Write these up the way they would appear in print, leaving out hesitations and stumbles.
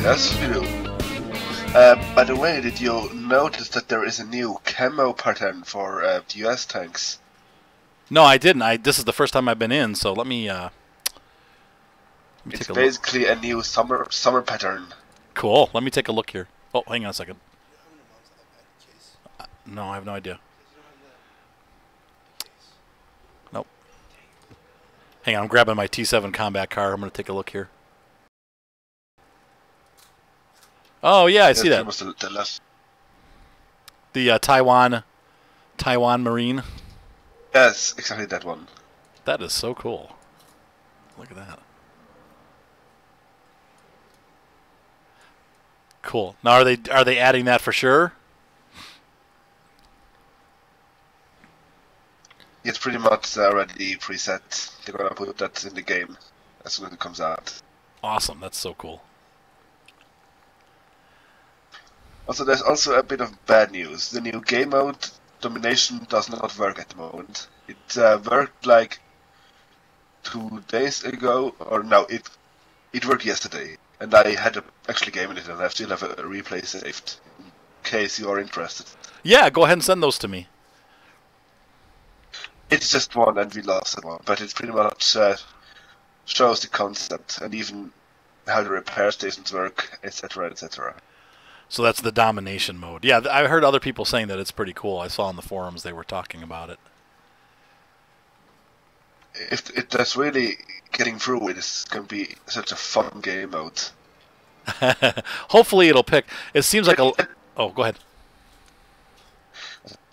Yes, we do. By the way, did you notice that there is a new camo pattern for the US tanks? No, I didn't. This is the first time I've been in, so let me It's take a look. basically a new summer pattern. Cool. Let me take a look here. Oh, hang on a second. No, I have no idea. Nope. Hang on, I'm grabbing my T7 combat car. I'm going to take a look here. Oh, yeah, I see that. The left. The Taiwan Marine. Yes, exactly that one. That is so cool. Look at that. Cool. Now, are they adding that for sure? It's pretty much already preset. They're gonna put that in the game as soon as it comes out. Awesome. That's so cool. Also, there's also a bit of bad news. The new game mode, Domination, does not work at the moment. It worked like 2 days ago, or no, it worked yesterday. And I had to actually game in it, and I still have a replay saved, in case you are interested. Yeah, go ahead and send those to me. It's just one, and we lost that one, but it pretty much shows the concept, and even how the repair stations work, etc., etc. So that's the domination mode. Yeah, I heard other people saying that it's pretty cool. I saw on the forums they were talking about it. If it does really getting through it is going to be such a fun game mode. Hopefully it'll pick. It seems like a... Oh, go ahead.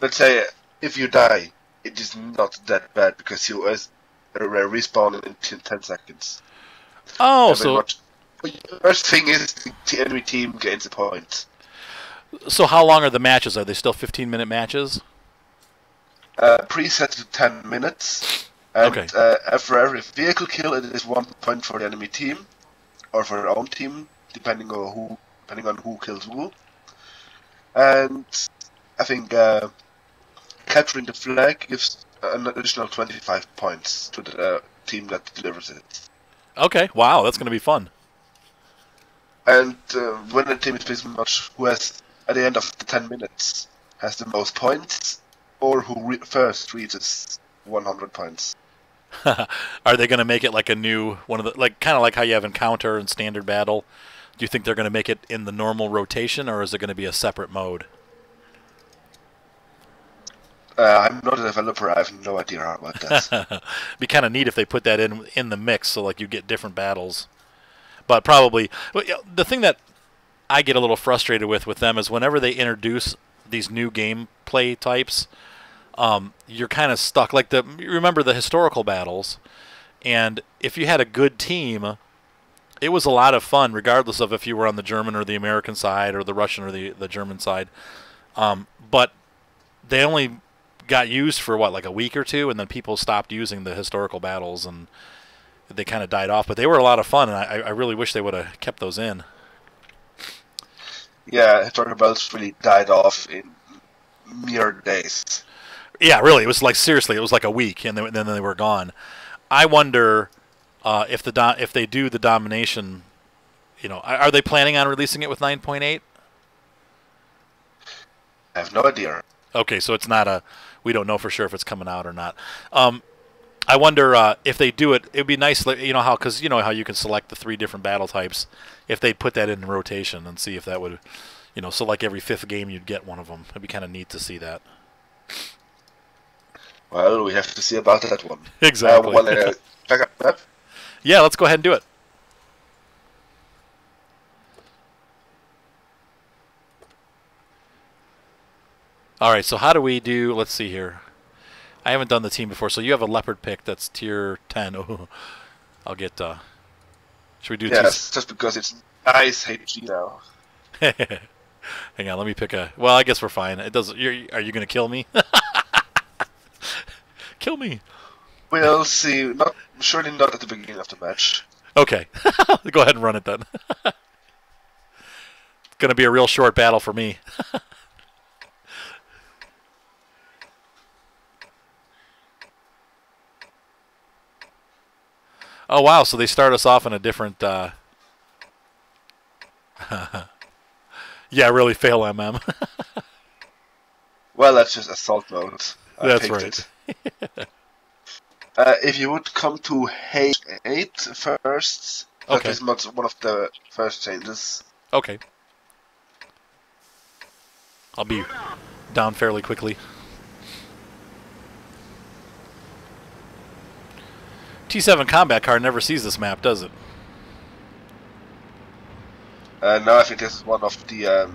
Let's say if you die, it is not that bad because you respawn in 10 seconds. Oh, so... The first thing is the enemy team gains a point. So how long are the matches? Are they still 15-minute matches? Preset to 10 minutes. And okay. For every vehicle kill, it is 1 point for the enemy team, or for their own team, depending on who kills who. And I think capturing the flag gives an additional 25 points to the team that delivers it. Okay. Wow, that's going to be fun. And when the team is pretty much who has, at the end of the 10 minutes, has the most points, or who first reaches 100 points. Are they going to make it like a new one of the kind of like how you have encounter and standard battle? Do you think they're going to make it in the normal rotation, or is it going to be a separate mode? I'm not a developer. I have no idea about that. Be kind of neat if they put that in the mix, so like you get different battles. But probably the thing that I get a little frustrated with them is whenever they introduce these new gameplay types, you're kind of stuck. Like remember the historical battles, and if you had a good team, it was a lot of fun, regardless of if you were on the German or the American side or the Russian or the German side. But they only got used for what, like a week or two, and then people stopped using the historical battles and they kind of died off. But they were a lot of fun, and I really wish they would have kept those in. Yeah, historical battles really died off in mere days. Yeah, really, it was like seriously, it was like a week, and then they were gone. I wonder if they do the domination. Are they planning on releasing it with 9.8? I have no idea. Okay, so it's not we don't know for sure if it's coming out or not. I wonder if they do it. It'd be nice, because how you can select the 3 different battle types. If they put that in rotation and see if that would, so like every 5th game you'd get one of them. It'd be kind of neat to see that. Well, we have to see about that one. Exactly. Check out that. Yeah, let's go ahead and do it. All right, so how do we do? Let's see here. I haven't done the team before, so you have a leopard pick that's tier 10. Oh, I'll get. Should we do? Yes, just because it's nice HG now. Hang on, let me pick a. Well, I guess we're fine. It does. Are you gonna kill me? Kill me. We'll see. Surely not at the beginning of the match. Okay, go ahead and run it then. It's gonna be a real short battle for me. Oh wow! So they start us off in a different. Yeah, really fail MM. Well, that's just assault mode. I That's picked right. it. If you would come to H8 first, that Okay. is one of the first changes. Okay. I'll be down fairly quickly. T7 combat car never sees this map, does it? Now I think this is one of the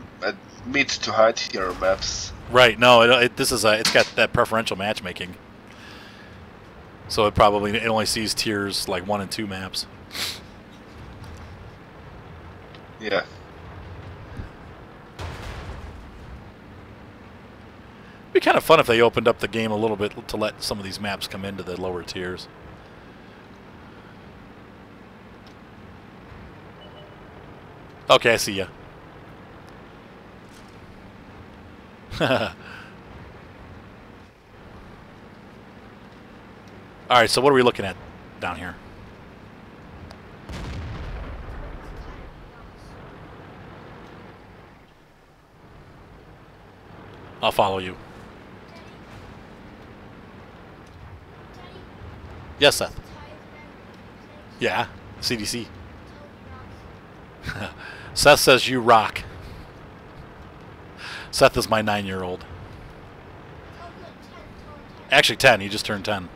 mid to high tier maps. Right. No, this is it's got that preferential matchmaking, so it only sees tiers like 1 and 2 maps. Yeah. It'd be kind of fun if they opened up the game a little bit to let some of these maps come into the lower tiers. Okay, I see ya. Alright, so what are we looking at down here? I'll follow you. Yes, Seth. Yeah, CDC. Seth says you rock. Seth is my 9-year-old. Actually 10, he just turned 10.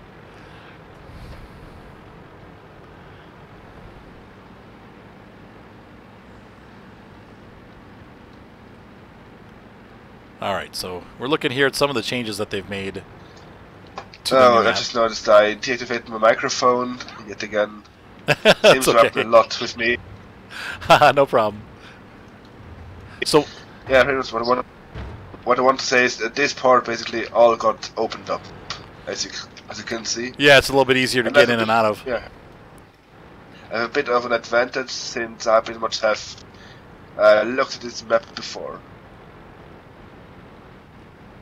Alright, so we're looking here at some of the changes that they've made. I just noticed I deactivated my microphone yet again. Seems to happen a lot with me. No problem. So yeah, pretty much what I want to say is that this part basically all got opened up, as you can see. Yeah, it's a little bit easier to get in and out of. Yeah, I have a bit of an advantage since I pretty much have looked at this map before.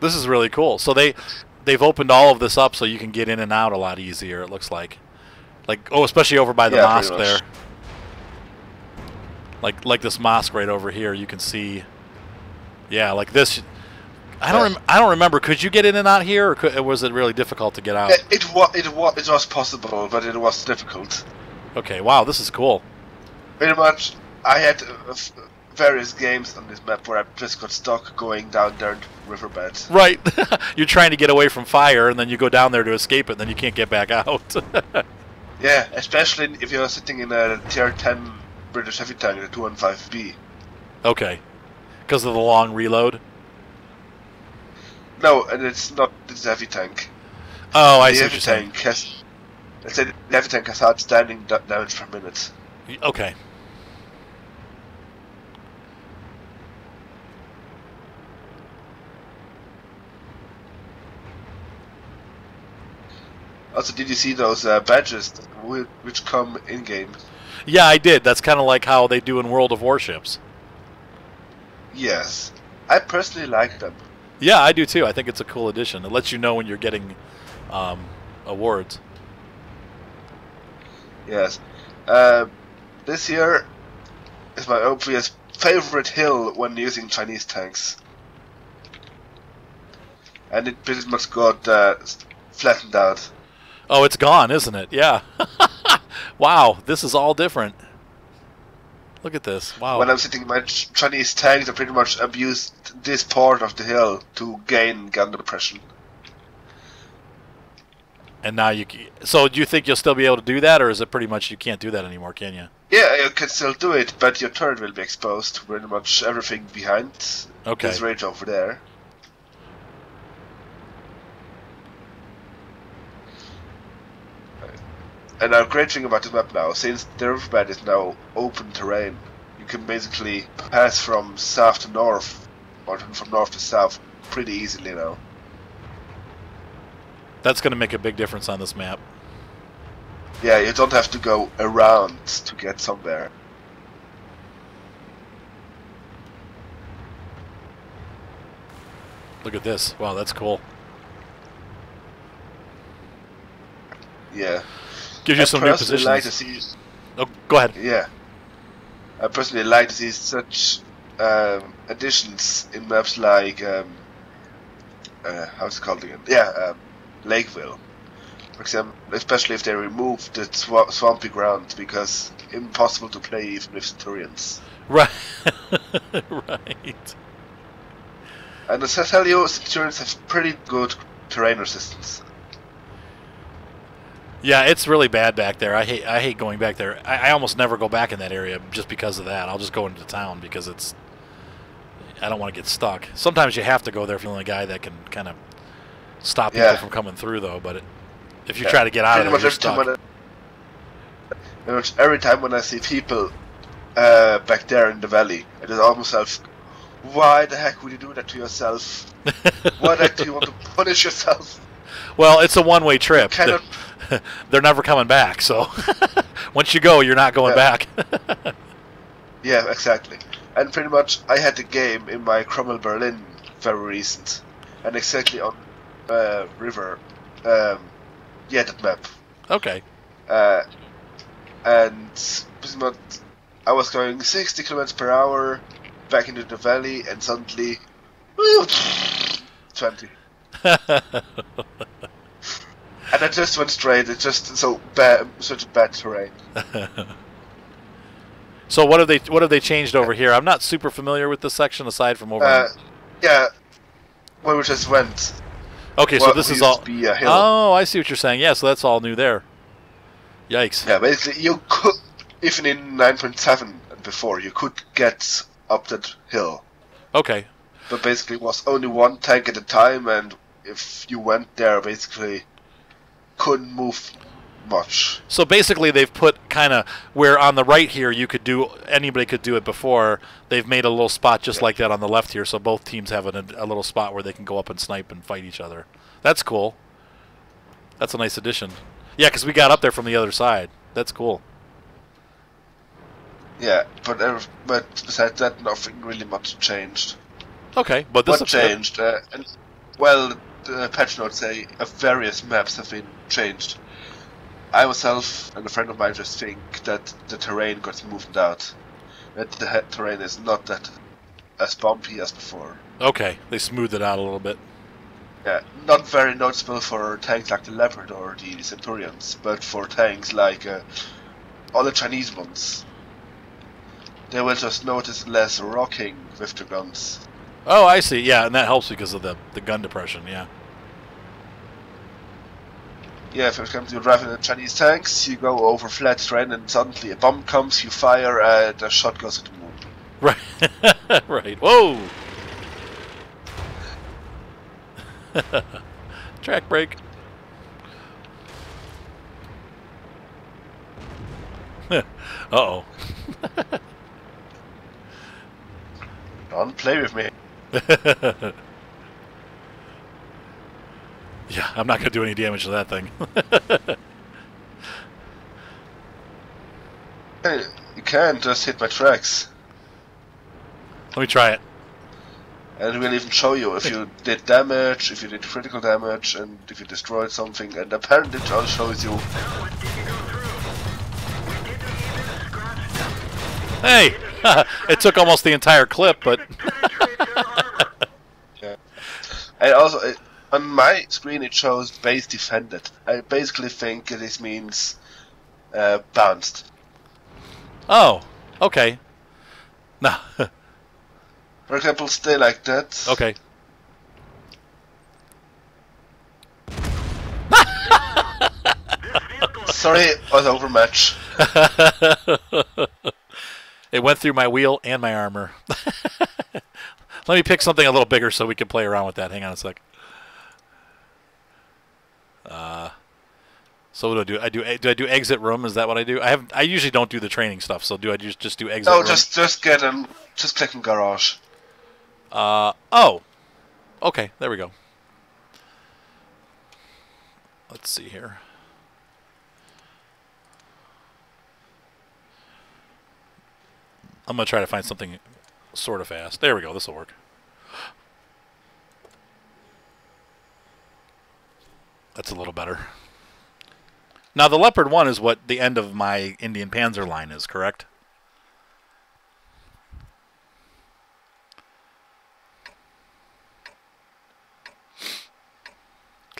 This is really cool. So they've opened all of this up so you can get in and out a lot easier. It looks like especially over by the mosque there. Like this mosque right over here, you can see. Yeah, like this. I don't remember. Could you get in and out here, or was it really difficult to get out? It was possible, but it was difficult. Okay. Wow, this is cool. Pretty much, I had various games on this map where I just got stuck going down there in the riverbed. Right. You're trying to get away from fire, and then you go down there to escape it, and then you can't get back out. Yeah, especially if you're sitting in a tier 10 British heavy tank, the 215B. Okay. Because of the long reload? No, and it's not this heavy tank. Oh, I see what you're saying. Let's say the heavy tank has outstanding damage per minute. Okay. Also, did you see those badges which come in-game? Yeah, I did. That's kind of like how they do in World of Warships. Yes. I personally like them. Yeah, I do too. I think it's a cool addition. It lets you know when you're getting awards. Yes. This here is my obvious favorite hill when using Chinese tanks. And it pretty much got flattened out. Oh, it's gone, isn't it? Yeah. Wow, this is all different. Look at this. Wow. When I'm sitting in my Chinese tanks, I pretty much abused this part of the hill to gain gun depression. And now so do you think you'll still be able to do that, or is it pretty much you can't do that anymore, can you? Yeah, you can still do it, but your turret will be exposed to pretty much everything behind this range over there. And a great thing about the map now, since the riverbed is now open terrain, you can basically pass from south to north, or from north to south, pretty easily now. That's going to make a big difference on this map. Yeah, you don't have to go around to get somewhere. Look at this. Wow, that's cool. Yeah. Gives you some new positions. Like to see, oh, go ahead. Yeah. I personally like to see such additions in maps like how's it called again? Yeah, Lakeville. For example, especially if they remove the swampy ground, because impossible to play even with Centurions. Right. Right. And as I tell you, Centurions have pretty good terrain resistance. Yeah, it's really bad back there. I hate going back there. I almost never go back in that area just because of that. I'll just go into town because I don't want to get stuck. Sometimes you have to go there if you're the only guy that can kind of stop people from coming through, though. But if you try to get out of there, you're stuck. Pretty much every time when I see people back there in the valley, it is almost like, why the heck would you do that to yourself? Why the heck do you want to punish yourself? Well, it's a one-way trip. They're never coming back, so once you go, you're not going back. Yeah, exactly. And pretty much, I had a game in my Cromwell Berlin very recent, and exactly on river, that map. Okay. And pretty much, I was going 60 kilometers per hour back into the valley, and suddenly, 20. And I just went straight. It's just so bad, such a bad terrain. So what have they changed over here? I'm not super familiar with this section aside from over. Yeah, where we just went. Okay, so this is all. Be a hill. Oh, I see what you're saying. Yeah, so that's all new there. Yikes. Yeah, basically you could, even in 9.7 and before, you could get up that hill. Okay. But basically it was only one tank at a time, and if you went there, basically couldn't move much. So basically they've put kind of where on the right here anybody could do it before, they've made a little spot just like that on the left here, so both teams have a little spot where they can go up and snipe and fight each other. That's cool. That's a nice addition. Yeah, because we got up there from the other side. That's cool. Yeah, but besides that, nothing really much changed. Okay, but this what changed? The patch notes say various maps have been changed. I myself and a friend of mine just think that the terrain got smoothed out. That the terrain is not that as bumpy as before. Okay, they smoothed it out a little bit. Yeah, not very noticeable for tanks like the Leopard or the Centurions, but for tanks like all the Chinese ones, they will just notice less rocking with the guns. Oh, I see. Yeah, and that helps because of the gun depression, yeah. Yeah, for example, you're driving in Chinese tanks, you go over flat terrain and suddenly a bomb comes, you fire, and the shot goes to the moon. Right. Right. Whoa! Track break. Uh-oh. Don't play with me. Yeah, I'm not going to do any damage to that thing. Hey, you can't just hit my tracks. Let me try it. And it will even show you if you did damage, if you did critical damage, and if you destroyed something, and apparently it also shows you. Hey! It took almost the entire clip, but... Yeah. And also, on my screen it shows base defended. I basically think this means bounced. Oh, okay. No. For example, stay like that. Okay. Sorry, it was overmatch. It went through my wheel and my armor. Let me pick something a little bigger so we can play around with that. Hang on a sec. So what do I do? Do I do exit room? Is that what I do? I usually don't do the training stuff. So do I just do exit room? No, just get him. Just click in garage. Oh. Okay, there we go. Let's see here. I'm going to try to find something sort of fast. There we go. This will work. That's a little better. Now, the Leopard 1 is what the end of my Indian Panzer line is, correct?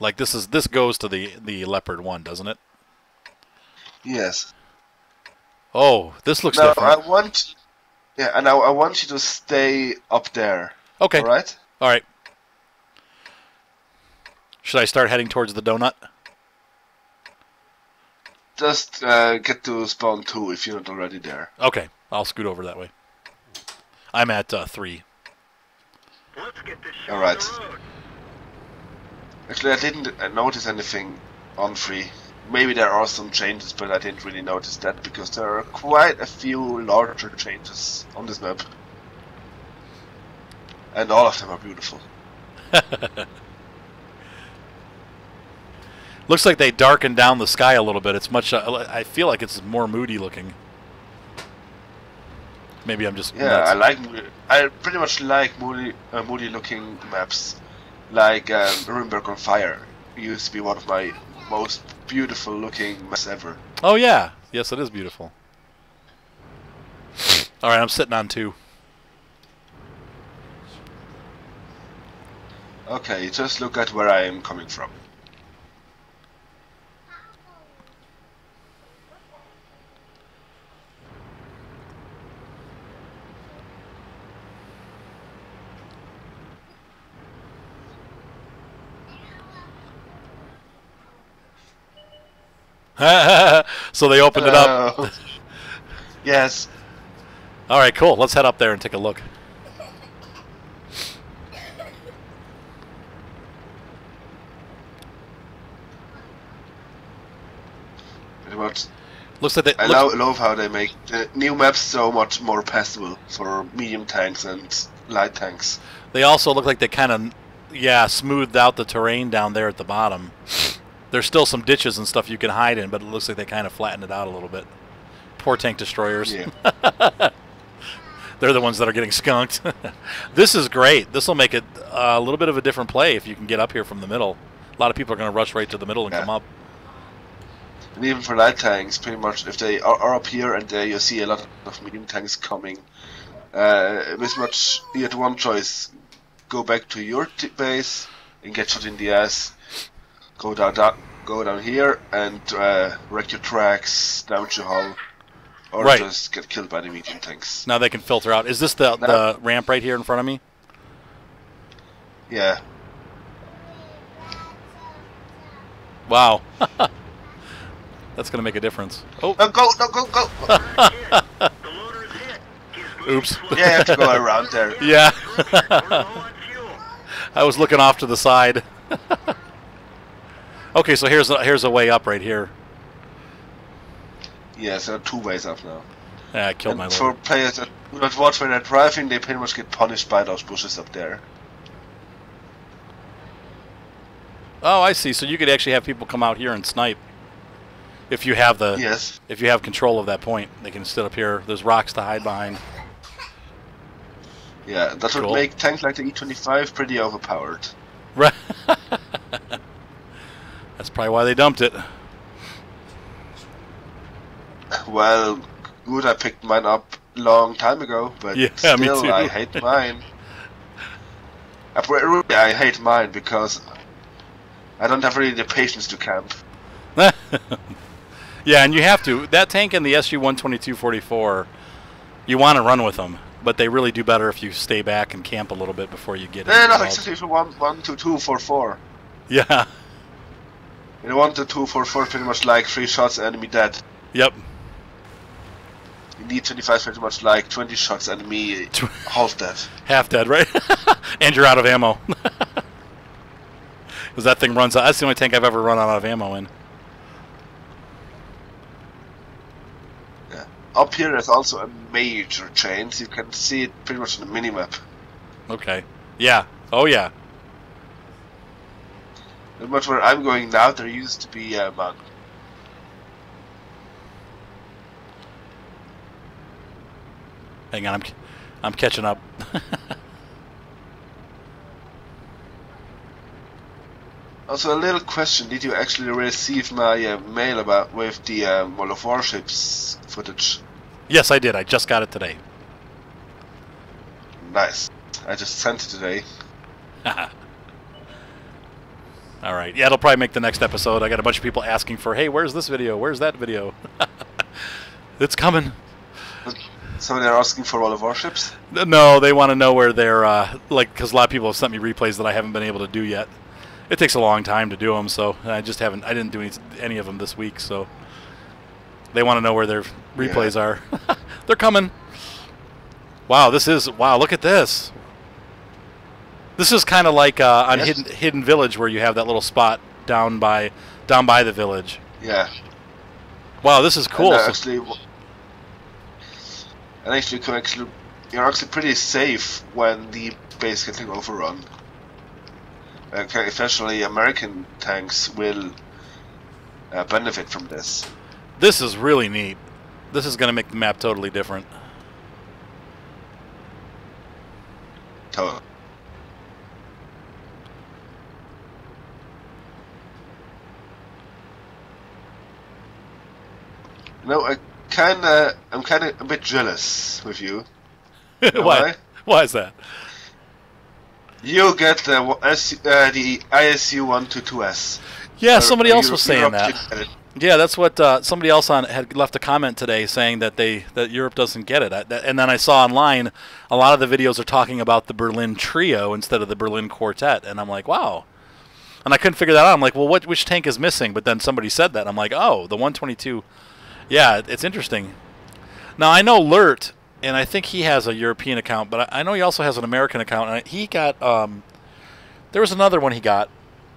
Like this goes to the leopard one, doesn't it? Yes. Oh, this looks Now different. and now I want you to stay up there. Okay. All right. All right. Should I start heading towards the donut? Just get to spawn 2 if you're not already there. Okay, I'll scoot over that way. I'm at 3. Let's get this show All right. on the road. Actually, I didn't notice anything on 3. Maybe there are some changes, but I didn't really notice that because there are quite a few larger changes on this map. And all of them are beautiful. Looks like they darkened down the sky a little bit. It's much. I feel like it's more moody looking. Maybe I'm just. Yeah, nuts. I pretty much like moody looking maps. Like Nuremberg on Fire used to be one of my most beautiful looking maps ever. Oh yeah, yes, it is beautiful. All right, I'm sitting on 2. Okay, just look at where I am coming from. So they opened it up. Yes. All right, cool. Let's head up there and take a look. Pretty much. Looks like they. I love how they make the new maps so much more passable for medium tanks and light tanks. They also look like they kind of, smoothed out the terrain down there at the bottom. There's still some ditches and stuff you can hide in, but it looks like they kind of flattened it out a little bit. Poor tank destroyers. Yeah. They're the ones that are getting skunked. This is great. This will make it a little bit of a different play if you can get up here from the middle. A lot of people are going to rush right to the middle and come up. And even for light tanks, pretty much, if they are up here and there you see a lot of medium tanks coming, with much, you had one choice. Go back to your base and get shot in the ass. Go down here and wreck your tracks, damage your hull, or Right. just get killed by the medium tanks. Now they can filter out. Is this the ramp right here in front of me? Yeah. Wow. That's going to make a difference. Oh, No, go! The loader is hit. He's oops. Yeah, you have to go around there. Yeah. We're low on fuel. I was looking off to the side. Okay, so here's a way up right here. Yes, there are 2 ways up now. Yeah, I killed my And for lord. players that do not watch when they're driving, they pretty much get punished by those bushes up there. Oh, I see. So you could actually have people come out here and snipe. If you have the Yes. if you have control of that point, they can sit up here. There's rocks to hide behind. Yeah, that would Cool. make tanks like the E25 pretty overpowered. Right. That's probably why they dumped it. Well, good, I picked mine up long time ago, but Yeah, still, me too. I hate mine. I hate mine because I don't have really the patience to camp. Yeah, and you have to. That tank and the SU-122-44, you want to run with them, but they really do better if you stay back and camp a little bit before you get in. Not exactly for 1-2-2-4-4. Yeah. In 1-2-4-4, pretty much like 3 shots, enemy dead. Yep. In D25, pretty much like 20 shots, enemy half dead. Half dead, right? And you're out of ammo. Because that thing runs out. That's the only tank I've ever run out of ammo in. Yeah. Up here there's also a major change. You can see it pretty much on the minimap. Okay. Yeah. Oh, yeah. Pretty much where I'm going now, there used to be a man. Hang on, I'm catching up. Also, a little question: did you actually receive my mail about with the World of Warships footage? Yes, I did. I just got it today. Nice. I just sent it today. All right. Yeah, it'll probably make the next episode. I got a bunch of people asking for, hey, where's this video? Where's that video? It's coming. So they're asking for all of our ships? No, they want to know where they're, because a lot of people have sent me replays that I haven't been able to do yet. It takes a long time to do them, so I didn't do any of them this week, so they want to know where their replays are. They're coming. Wow, look at this. This is kind of like on Hidden Village, where you have that little spot down by the village. Yeah. Wow, this is cool. You're actually pretty safe when the base getting overrun. Especially American tanks will benefit from this. This is really neat. This is going to make the map totally different. No, I'm kind of a bit jealous with you. Why? Why is that? You get the ISU 122S. Yeah, somebody else was saying that. Yeah, that's what somebody else had left a comment today saying that Europe doesn't get it. And then I saw online a lot of the videos are talking about the Berlin Trio instead of the Berlin Quartet, and I'm like, wow. And I couldn't figure that out. I'm like, well, which tank is missing? But then somebody said that. I'm like, oh, the 122. Yeah, it's interesting. Now, I know Lurt, and I think he has a European account, but I know he also has an American account. And he got, there was another one he got.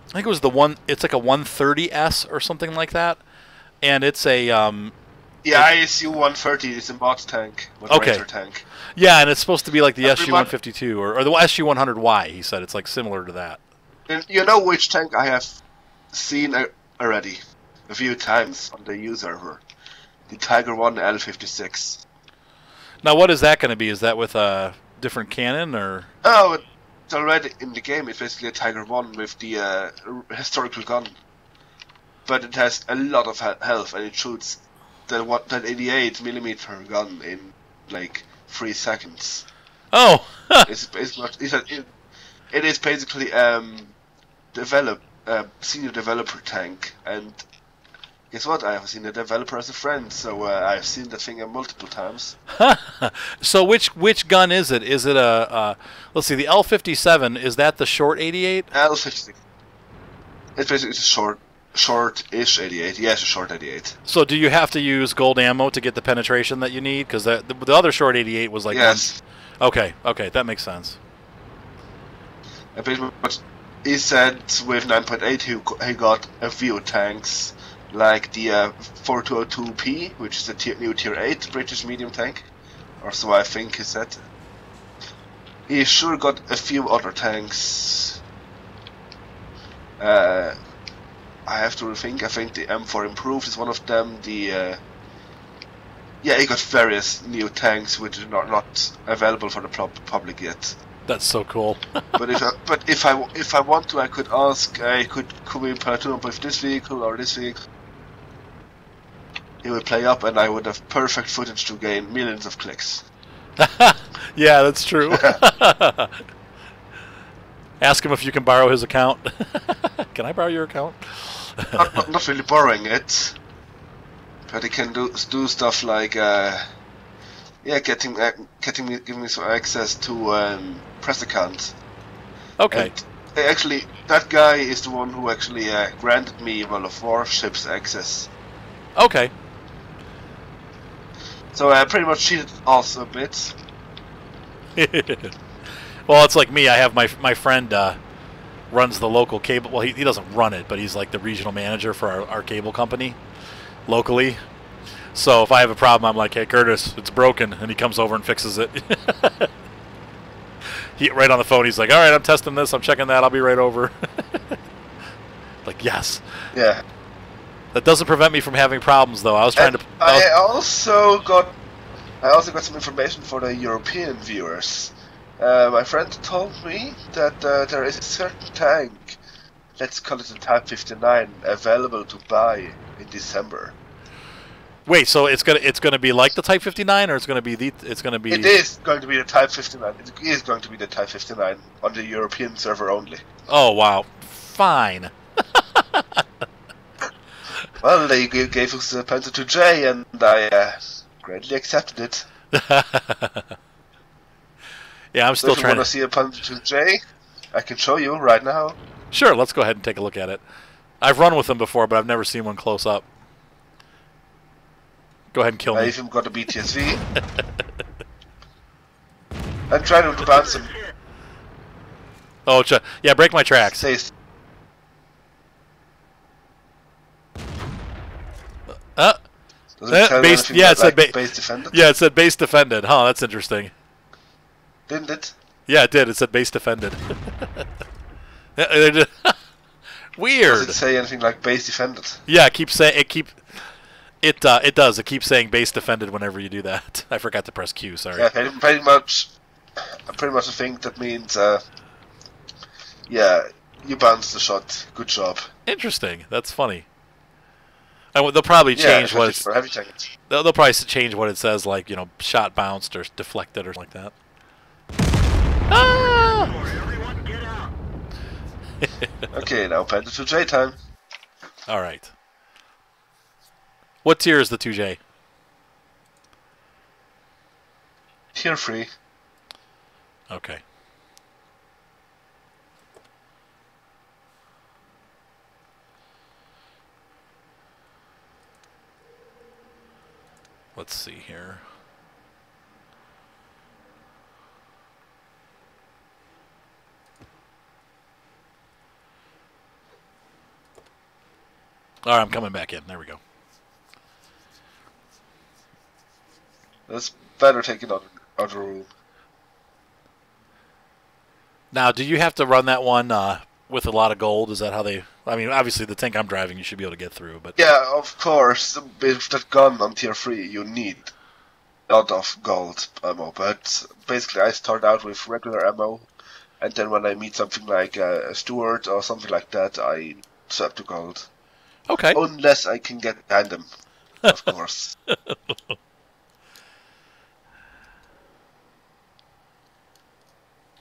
I think it was it's like a 130S or something like that. And it's a, ISU 130 is a mod tank. Ranger tank. Yeah, and it's supposed to be like the SU 152 or the SU 100Y, he said. It's like similar to that. And you know which tank I have seen already a few times on the U server? The Tiger 1 L56. Now, what is that going to be? Is that with a different cannon, or? Oh, it's already in the game. It's basically a Tiger 1 with the historical gun. But it has a lot of health, and it shoots that 88mm gun in like 3 seconds. Oh! It is basically senior developer tank, and guess what? I have seen the developer as a friend, so I've seen that thing multiple times. So which gun is it? Is it let's see, the L57, is that the short 88? L56. It's basically a short-ish 88. Yes, a short 88. So do you have to use gold ammo to get the penetration that you need? Because the other short 88 was like... Yes. Okay, that makes sense. But he said with 9.8 he got a few tanks, like the 4202P, which is a new Tier 8 British medium tank, or so I think he said. He sure got a few other tanks. I have to rethink. I think the M4 Improved is one of them. He got various new tanks which are not available for the public yet. That's so cool. But if I want to, I could ask. Could we platoon up with this vehicle or this vehicle? He would play up, and I would have perfect footage to gain millions of clicks. Yeah, that's true. Ask him if you can borrow his account. Can I borrow your account? not really borrowing it, but he can do stuff like giving me some access to press account. Okay. And actually, that guy is the one who actually granted me World of Warships access. Okay. So I pretty much cheated also a bit. Well, it's like me. I have my friend runs the local cable. Well, he doesn't run it, but he's like the regional manager for our cable company locally. So if I have a problem, I'm like, hey, Curtis, it's broken. And he comes over and fixes it. Right on the phone, he's like, all right, I'm testing this. I'm checking that. I'll be right over. Like, yes. Yeah. That doesn't prevent me from having problems, though. I was trying to... I also got some information for the European viewers. My friend told me that there is a certain tank, let's call it the Type 59, available to buy in December. Wait, so it's gonna be like the Type 59, or It is going to be the Type 59. It is going to be the Type 59 on the European server only. Oh wow, fine. Well, they gave us the Panzer IIJ, and I greatly accepted it. Yeah, I'm So still if you trying want to see a Panzer IIJ, I can show you right now. Sure, let's go ahead and take a look at it. I've run with them before, but I've never seen one close up. Go ahead and kill I me. even got a BTSV. I'm trying to bounce him. Oh, yeah, break my tracks. Says Uh, does it tell base, anything yeah, it about, said base defended? Yeah, it said base defended. Huh, that's interesting. Didn't it? Yeah, it did. It said base defended. Weird. Does it say anything like base defended? Yeah, it keeps saying it does. It keeps saying base defended whenever you do that. I forgot to press Q. Sorry. Yeah, pretty much. I think that means, yeah, you bounced the shot. Good job. Interesting. That's funny. They'll probably change what it's. For heavy tanks. They'll probably change what it says, like, you know, shot bounced or deflected or something like that. Ah! Everyone get out. Okay, now Panzer IIJ time. All right. What tier is the 2J? Tier 3. Okay. Let's see here. All right, I'm coming back in. There we go. Let's better take it out of the room. Now, do you have to run that one with a lot of gold? Is that how they... I mean, obviously, the tank I'm driving, you should be able to get through, but... Yeah, of course. With that gun on tier 3, you need a lot of gold ammo. But basically, I start out with regular ammo, and then when I meet something like a Steward or something like that, I swap to gold. Okay. Unless I can get behind them, of course.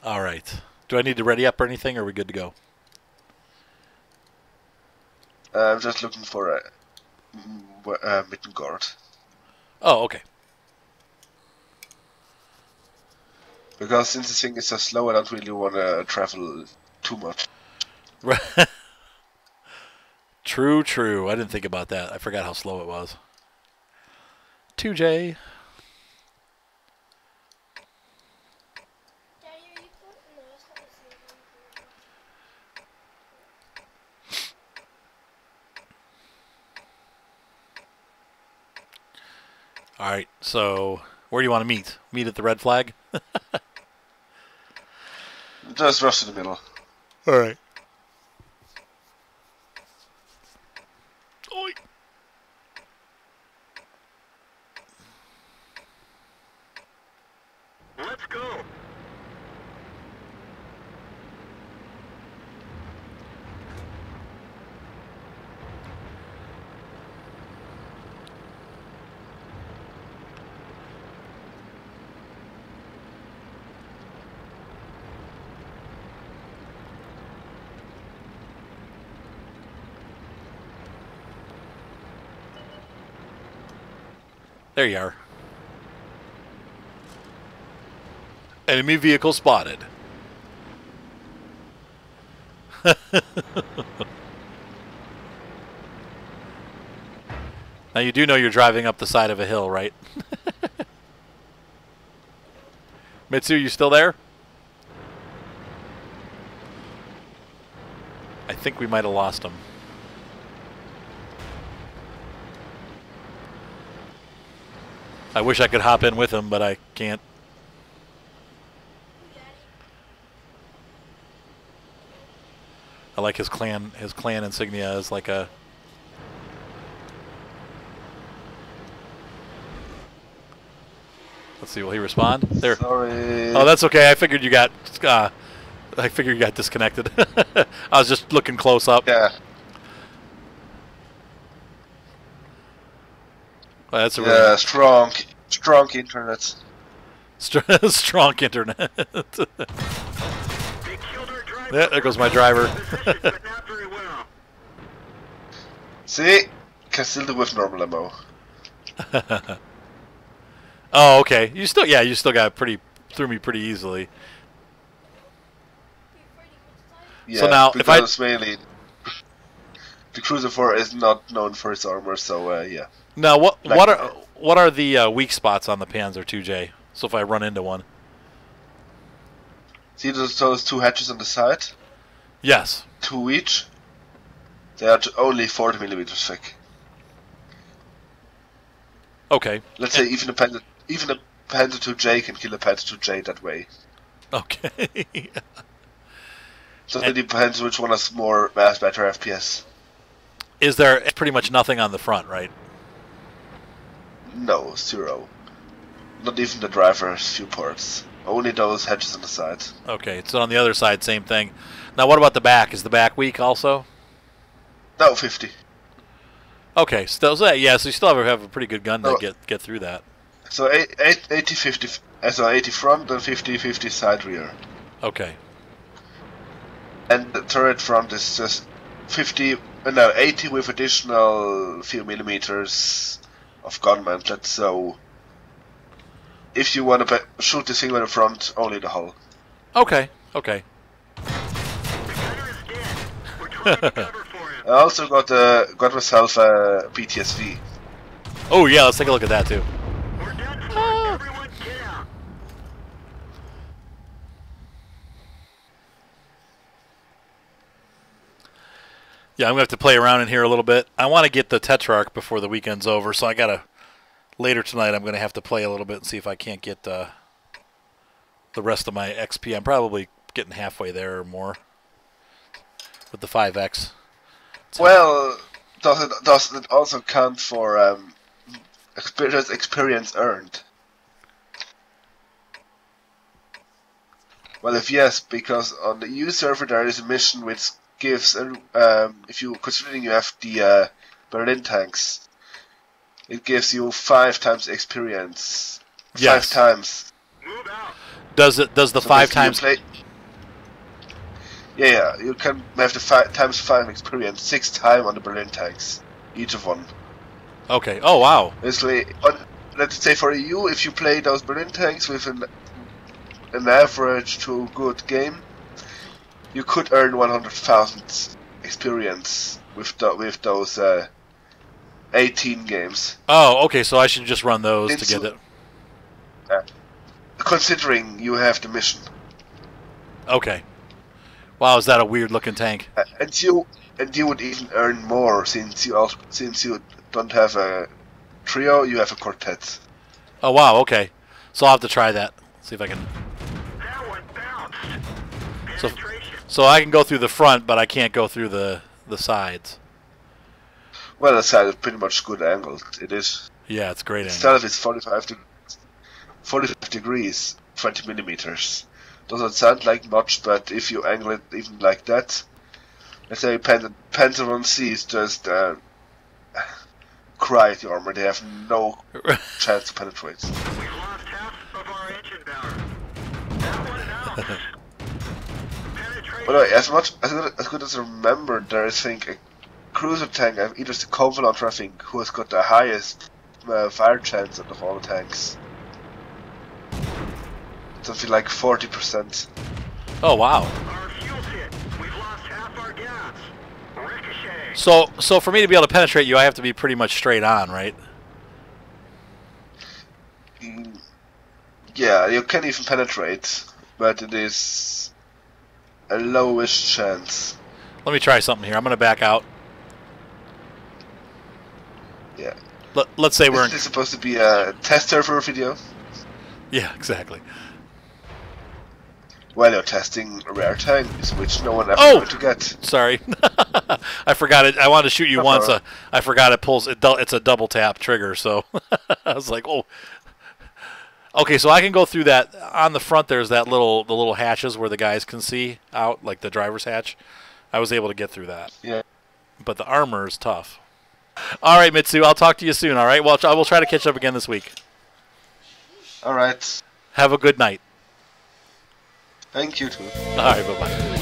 All right. Do I need to ready up or anything, or are we good to go? I'm just looking for a mitten guard. Oh, okay. Because since this thing is so slow, I don't really want to travel too much. True, true. I didn't think about that. I forgot how slow it was. 2J. All right, so where do you want to meet? Meet at the red flag? Just rush to the middle. All right. Oi. Let's go. There you are. Enemy vehicle spotted. Now you do know you're driving up the side of a hill, right? Mitsu, you still there? I think we might have lost him. I wish I could hop in with him, but I can't. I like his clan insignia is like a... Let's see, will he respond? There. Sorry. Oh, that's okay. I figured you got disconnected. I was just looking close up. Yeah. Well, that's a Yeah, really strong internet. strong internet. They killed our driver. Yeah, there goes my driver. Position, but not very well. See? Can still do with normal ammo. Oh, okay. You still got through me pretty easily. Yeah, So now, because mainly the Cruiser 4 is not known for its armor, so yeah. Now, what are the weak spots on the Panzer IIJ? So if I run into one. See those two hatches on the side? Yes. 2 each. They are only 40 millimeters thick. Okay. Let's say even a Panzer IIJ can kill a Panzer IIJ that way. Okay. So it depends which one has better FPS. Is there pretty much nothing on the front, right? No, 0. Not even the driver's viewports. Only those hatches on the side. Okay, so on the other side, same thing. Now, what about the back? Is the back weak also? No, 50. Okay, still, so you still have a pretty good gun to get through that. So 80-50, so 80 front and 50-50 side rear. Okay. And the turret front is just 80 with additional few millimeters of gun mantlet. So if you want to shoot the single in the front, only the hull. Okay. Okay. I also got myself a BTSV. Oh yeah, let's take a look at that too. We're done for. Everyone get out. Yeah, I'm gonna have to play around in here a little bit. I want to get the Tetrarch before the weekend's over, so later tonight I'm gonna have to play a little bit and see if I can't get the rest of my XP. I'm probably getting halfway there or more with the 5X. Well, does it also count for experience earned? Well, if yes, because on the EU server there is a mission which gives, if you considering you have the Berlin tanks, it gives you 5 times experience. Yes. 5 times. Move out. Does the So 5 basically times? Yeah, you can have the 5 experience 6 times on the Berlin tanks, each of one. Okay. Oh wow. Basically, let's say for EU, if you play those Berlin tanks with an average to good game, you could earn 100,000 experience with those 18 games. Oh, okay. So I should just run those to get it. Considering you have the mission. Okay. Wow, is that a weird looking tank? And you would even earn more since you don't have a trio, you have a quartet. Oh wow. Okay. So I'll have to try that. See if I can. That one bounced. So, Penetration. so I can go through the front, but I can't go through the sides. Well, the side is pretty much good angled. It is. Yeah, it's great. Itself is 45 degrees, 20 millimeters. Doesn't sound like much, but if you angle it even like that, let's say Panzer 1C is just cry at the armor. They have no chance to penetrate. We lost half of our engine power. That one bounced. Penetration. By the way, as good as I remember, there is, I think, a cruiser tank, either the Covenant, I think, who has got the highest fire chance of all the tanks. Something like 40%. Oh wow. Our fuel's hit. We've lost half our gas. Ricochet. So for me to be able to penetrate you, I have to be pretty much straight on, right? Yeah, you can even penetrate, but it is a lowish chance. Let me try something here. I'm going to back out. Yeah. Let's say we're in... This is supposed to be a test server video. Yeah, exactly. Well, you're testing rare tanks, which no one ever going to get. Sorry. I forgot it. I wanted to shoot you once. I forgot it pulls. It's a double tap trigger, so I was like, oh. Okay, so I can go through that. On the front, there's the little hatches where the guys can see out, like the driver's hatch. I was able to get through that. Yeah. But the armor is tough. All right, Mitsu, I'll talk to you soon, all right? Well, I will try to catch up again this week. All right. Have a good night. Thank you, too. All right, bye-bye.